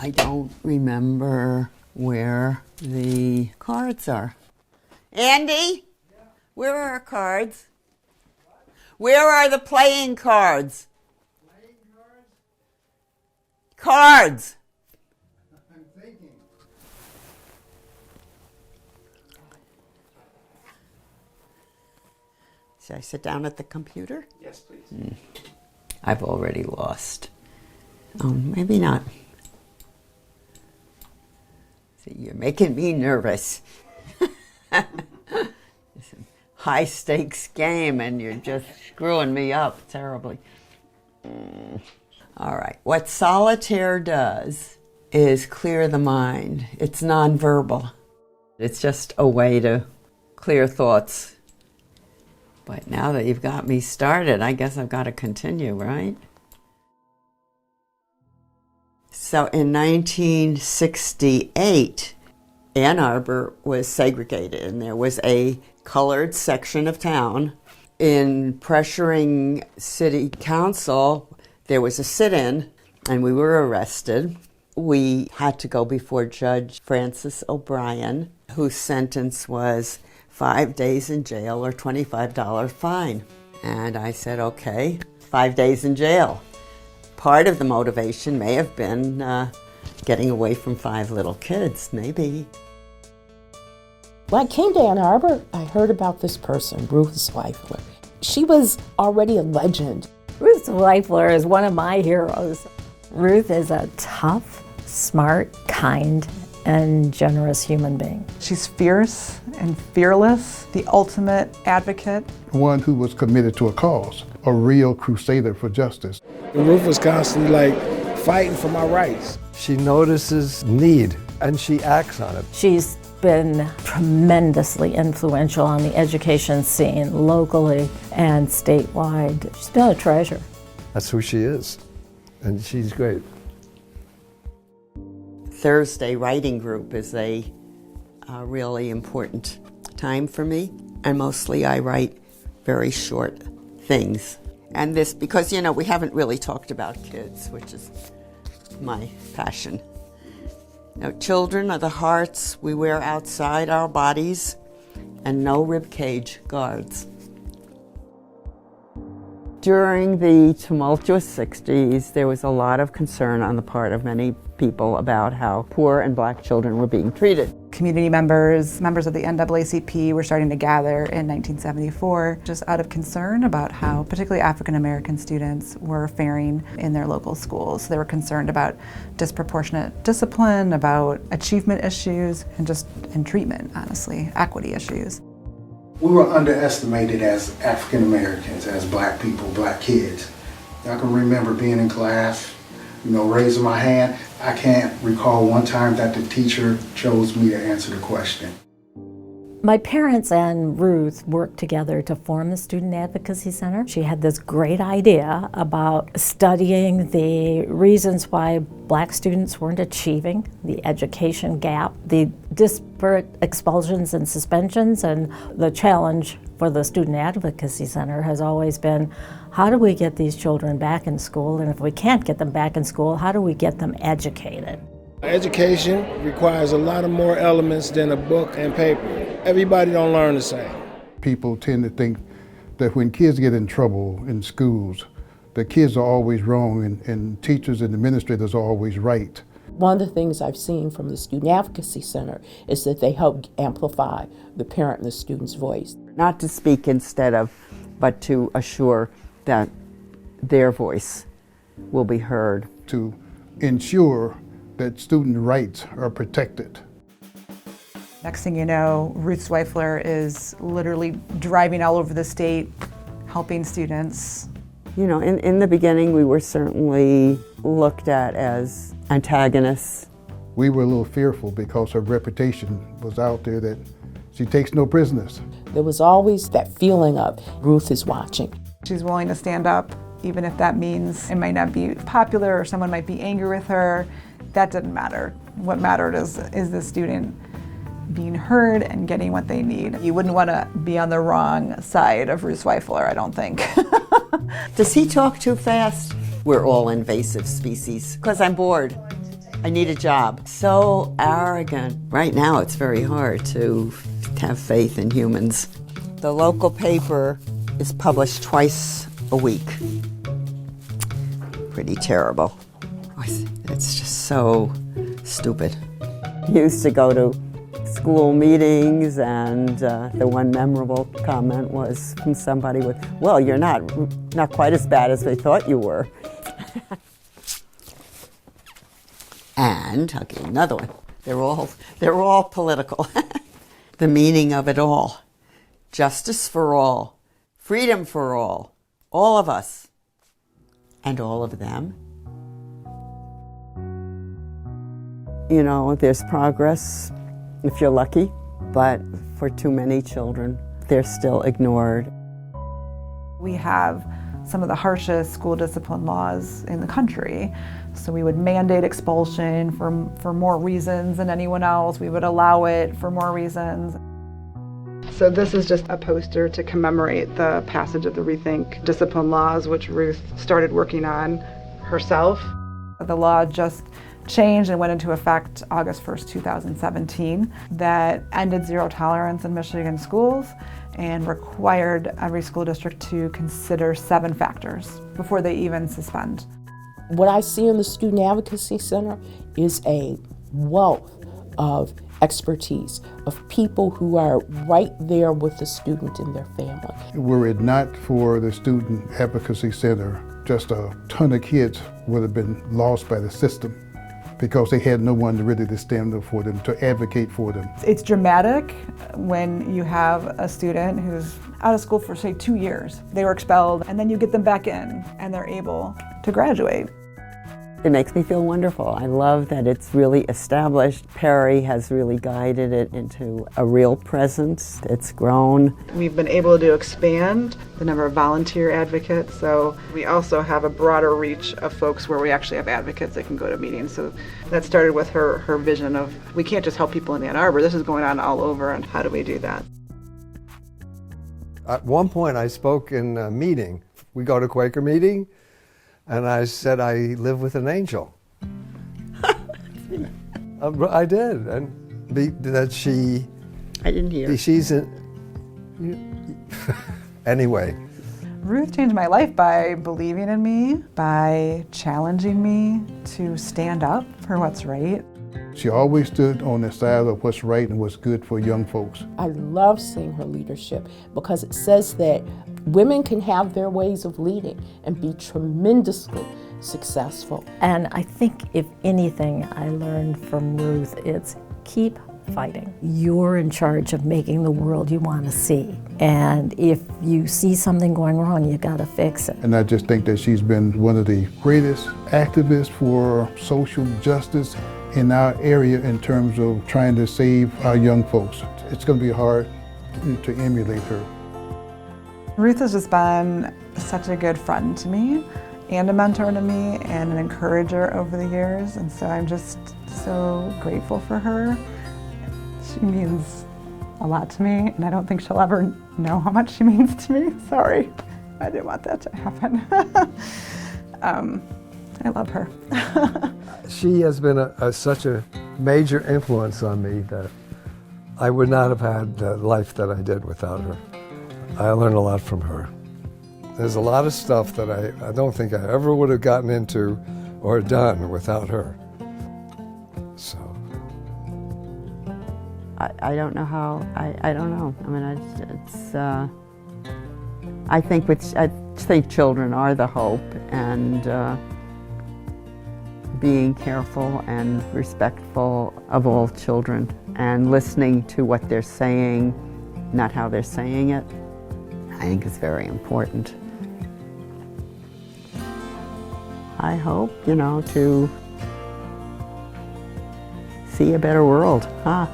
I don't remember where the cards are. Andy, where are our cards? Where are the playing cards? Playing cards? Cards! I'm thinking. Should I sit down at the computer? Yes, please. I've already lost. Maybe not. See, you're making me nervous. It's a high stakes game and you're just screwing me up terribly. All right, what solitaire does is clear the mind. It's nonverbal. It's just a way to clear thoughts. But now that you've got me started, I guess I've got to continue, right? So in 1968, Ann Arbor was segregated, and there was a colored section of town. In pressuring city council, there was a sit-in, and we were arrested. We had to go before Judge Francis O'Brien, whose sentence was 5 days in jail or $25 fine. And I said, okay, 5 days in jail. Part of the motivation may have been getting away from 5 little kids, maybe. When I came to Ann Arbor, I heard about this person, Ruth Zweifler. She was already a legend. Ruth Zweifler is one of my heroes. Ruth is a tough, smart, kind, and generous human being. She's fierce and fearless, the ultimate advocate. One who was committed to a cause, a real crusader for justice. Ruth was constantly fighting for my rights. She notices need and she acts on it. She's been tremendously influential on the education scene locally and statewide. She's been a treasure. That's who she is, and she's great. Thursday writing group is a really important time for me, and mostly I write very short things. And this, because, we haven't really talked about kids, which is my passion. Children are the hearts we wear outside our bodies, and no ribcage guards. During the tumultuous 60s, there was a lot of concern on the part of many people about how poor and black children were being treated. Community members of the NAACP were starting to gather in 1974 just out of concern about how particularly African American students were faring in their local schools. They were concerned about disproportionate discipline, about achievement issues, and just in treatment, honestly, equity issues. We were underestimated as African Americans, as black people, black kids. I can remember being in class, raising my hand. I can't recall one time that the teacher chose me to answer the question. My parents and Ruth worked together to form the Student Advocacy Center. She had this great idea about studying the reasons why black students weren't achieving, the education gap, the disparate expulsions and suspensions, and the challenge for the Student Advocacy Center has always been, how do we get these children back in school? And if we can't get them back in school, how do we get them educated? Education requires a lot of more elements than a book and paper. Everybody don't learn the same. People tend to think that when kids get in trouble in schools, the kids are always wrong and teachers and administrators are always right. One of the things I've seen from the Student Advocacy Center is that they help amplify the parent and the student's voice. Not to speak instead of, but to assure that their voice will be heard. To ensure that student rights are protected. Next thing you know, Ruth Zweifler is literally driving all over the state, helping students. In the beginning, we were certainly looked at as antagonists. We were a little fearful because her reputation was out there that she takes no prisoners. There was always that feeling of Ruth is watching. She's willing to stand up, even if that means it might not be popular or someone might be angry with her. That didn't matter. What mattered is the student being heard and getting what they need. You wouldn't want to be on the wrong side of Ruth Zweifler, I don't think. Does he talk too fast? We're all invasive species, because I'm bored. I need a job. So arrogant. Right now it's very hard to have faith in humans. The local paper is published twice a week. Pretty terrible. It's just so stupid. Used to go to school meetings, and the one memorable comment was from somebody with, "Well, you're not quite as bad as they thought you were." And I'll give you another one. They're all political. The meaning of it all: justice for all, freedom for all of us, and all of them. You know, there's progress if you're lucky, but for too many children, they're still ignored. We have some of the harshest school discipline laws in the country. So we would mandate expulsion for more reasons than anyone else. We would allow it for more reasons. So this is just a poster to commemorate the passage of the Rethink Discipline Laws, which Ruth started working on herself. The law just changed and went into effect August 1st, 2017, that ended zero tolerance in Michigan schools and required every school district to consider 7 factors before they even suspend. What I see in the Student Advocacy Center is a wealth of expertise, of people who are right there with the student and their family. Were it not for the Student Advocacy Center, just a ton of kids would have been lost by the system because they had no one to really stand up for them, to advocate for them. It's dramatic when you have a student who's out of school for, say, 2 years. They were expelled, and then you get them back in, and they're able to graduate. It makes me feel wonderful. I love that it's really established. Peri has really guided it into a real presence. It's grown. We've been able to expand the number of volunteer advocates, so we also have a broader reach of folks where we actually have advocates that can go to meetings. So that started with her vision of, we can't just help people in Ann Arbor, this is going on all over, and how do we do that? At one point I spoke in a meeting. We go to Quaker meeting, and I said I live with an angel. I did, and that she. I didn't hear. She's in. Anyway. Ruth changed my life by believing in me, by challenging me to stand up for what's right. She always stood on the side of what's right and what's good for young folks. I love seeing her leadership because it says that women can have their ways of leading and be tremendously successful. And I think if anything I learned from Ruth, it's keep fighting. You're in charge of making the world you want to see. And if you see something going wrong, you got to fix it. And I just think that she's been one of the greatest activists for social justice in our area in terms of trying to save our young folks. It's going to be hard to emulate her. Ruth has just been such a good friend to me and a mentor to me and an encourager over the years, and so I'm just so grateful for her. She means a lot to me, and I don't think she'll ever know how much she means to me. Sorry, I didn't want that to happen. I love her. She has been such a major influence on me that I would not have had the life that I did without her. I learned a lot from her. There's a lot of stuff that I don't think I ever would have gotten into or done without her. So. I don't know how, I don't know. I mean, it's I think children are the hope, and being careful and respectful of all children and listening to what they're saying, not how they're saying it, I think is very important. I hope, to see a better world, huh?